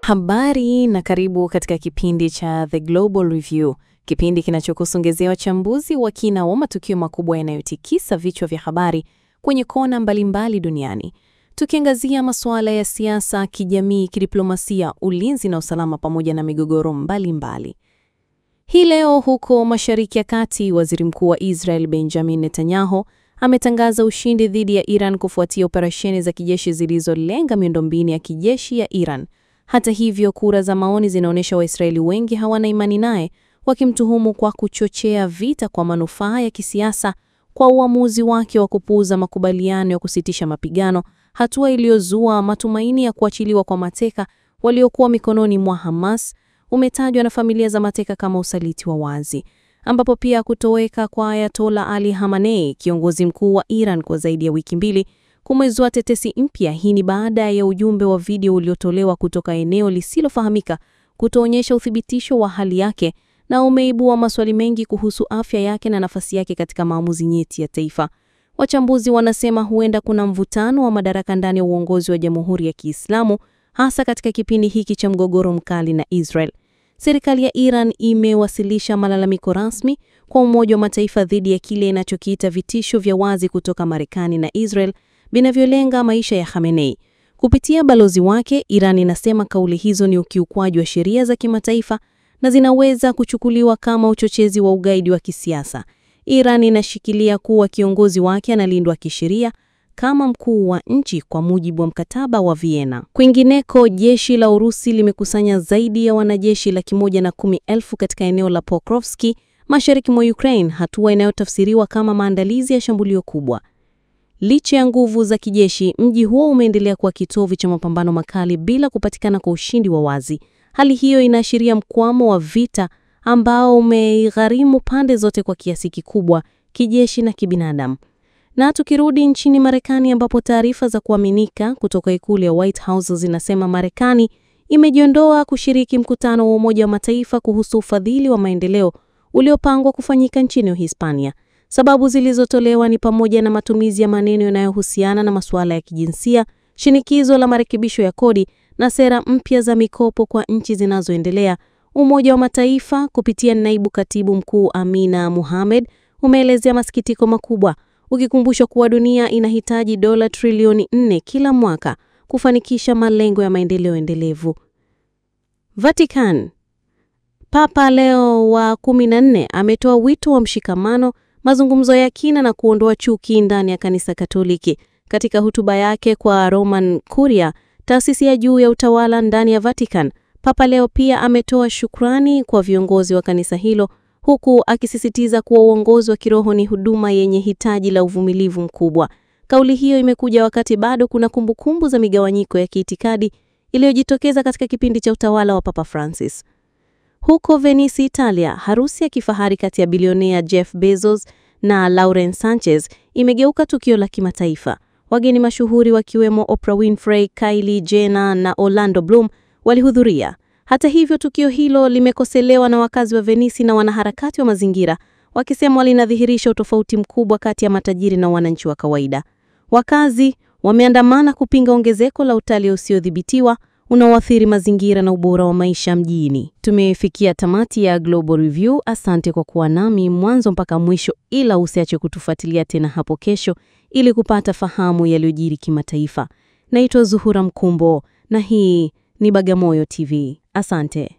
Habari na karibu katika kipindi cha The Global Review, kipindi kinachokusongezea wachambuzi wa kina wa matukio makubwa yanayotikisa vichwa vya habari kwenye kona mbalimbali duniani. Tukiangazia masuala ya siasa, kijamii, kidiplomasia, ulinzi na usalama pamoja na migogoro mbalimbali. Hii leo huko Mashariki ya Kati, Waziri Mkuu wa Israel Benjamin Netanyahu ametangaza ushindi dhidi ya Iran kufuatia operesheni za kijeshi zilizolenga miundombinu ya kijeshi ya Iran. Hata hivyo, kura za maoni zinaonyesha Waisraeli wengi hawana imani naye, wakimtuhumu kwa kuchochea vita kwa manufaa ya kisiasa kwa uamuzi wake wa kupuuza makubaliano ya kusitisha mapigano, hatua iliyozua matumaini ya kuachiliwa kwa mateka waliokuwa mikononi mwa Hamas. Umetajwa na familia za mateka kama usaliti wa wazi, ambapo pia kutoweka kwa Ayatollah Ali Khamenei, kiongozi mkuu wa Iran, kwa zaidi ya wiki mbili kumezua tetesi mpya. Hii ni baada ya ujumbe wa video uliotolewa kutoka eneo lisilofahamika kutoonyesha uthibitisho wa hali yake, na umeibua maswali mengi kuhusu afya yake na nafasi yake katika maamuzi nyeti ya taifa. Wachambuzi wanasema huenda kuna mvutano wa madaraka ndani ya uongozi wa Jamhuri ya Kiislamu, hasa katika kipindi hiki cha mgogoro mkali na Israel. Serikali ya Iran imewasilisha malalamiko rasmi kwa Umoja wa Mataifa dhidi ya kile inachokiita vitisho vya wazi kutoka Marekani na Israel vinavyolenga maisha ya Khamenei. Kupitia balozi wake, Iran inasema kauli hizo ni ukiukwaji wa sheria za kimataifa na zinaweza kuchukuliwa kama uchochezi wa ugaidi wa kisiasa. Iran inashikilia kuwa kiongozi wake analindwa kisheria kama mkuu wa nchi kwa mujibu wa mkataba wa Vienna. Kwingineko, jeshi la Urusi limekusanya zaidi ya wanajeshi 110,000 katika eneo la Pokrovsk, mashariki mwa Ukraine, hatua inayotafsiriwa kama maandalizi ya shambulio kubwa. Licha ya nguvu za kijeshi, mji huo umeendelea kuwa kitovu cha mapambano makali bila kupatikana kwa ushindi wa wazi. Hali hiyo inaashiria mkwamo wa vita ambao umegharimu pande zote kwa kiasi kikubwa, kijeshi na kibinadamu. Na tukirudi nchini Marekani, ambapo taarifa za kuaminika kutoka ikulu ya White House zinasema Marekani imejiondoa kushiriki mkutano wa Umoja wa Mataifa kuhusu ufadhili wa maendeleo uliopangwa kufanyika nchini Hispania. Sababu zilizotolewa ni pamoja na matumizi ya maneno yanayohusiana na masuala ya kijinsia, shinikizo la marekebisho ya kodi na sera mpya za mikopo kwa nchi zinazoendelea. Umoja wa Mataifa kupitia naibu katibu mkuu Amina Mohamed umeelezea masikitiko makubwa, ukikumbusha kuwa dunia inahitaji dola trilioni 4 kila mwaka kufanikisha malengo ya maendeleo endelevu. Vatican. Papa Leo wa 14 ametoa wito wa mshikamano, mazungumzo ya kina na kuondoa chuki ndani ya kanisa Katoliki. Katika hotuba yake kwa Roman Curia, taasisi ya juu ya utawala ndani ya Vatican, Papa Leo pia ametoa shukrani kwa viongozi wa kanisa hilo, huku akisisitiza kuwa uongozi wa kiroho ni huduma yenye hitaji la uvumilivu mkubwa. Kauli hiyo imekuja wakati bado kuna kumbukumbu za migawanyiko ya kiitikadi iliyojitokeza katika kipindi cha utawala wa Papa Francis. Huko Venice, Italia, harusi ya kifahari kati ya bilionea Jeff Bezos na Lauren Sanchez imegeuka tukio la kimataifa. Wageni mashuhuri wakiwemo Oprah Winfrey, Kylie Jenner na Orlando Bloom walihudhuria. Hata hivyo, tukio hilo limekosolewa na wakazi wa Venice na wanaharakati wa mazingira, wakisema linadhihirisha utofauti mkubwa kati ya matajiri na wananchi wa kawaida. Wakazi wameandamana kupinga ongezeko la utalii usiodhibitiwa unaoathiri mazingira na ubora wa maisha mjini. Tumefikia tamati ya Global Review. Asante kwa kuwa nami mwanzo mpaka mwisho, ila usiache kutufuatilia tena hapo kesho ili kupata fahamu yaliyojiri kimataifa. Naitwa Zuhura Mkumbo na hii ni Bagamoyo TV. Asante.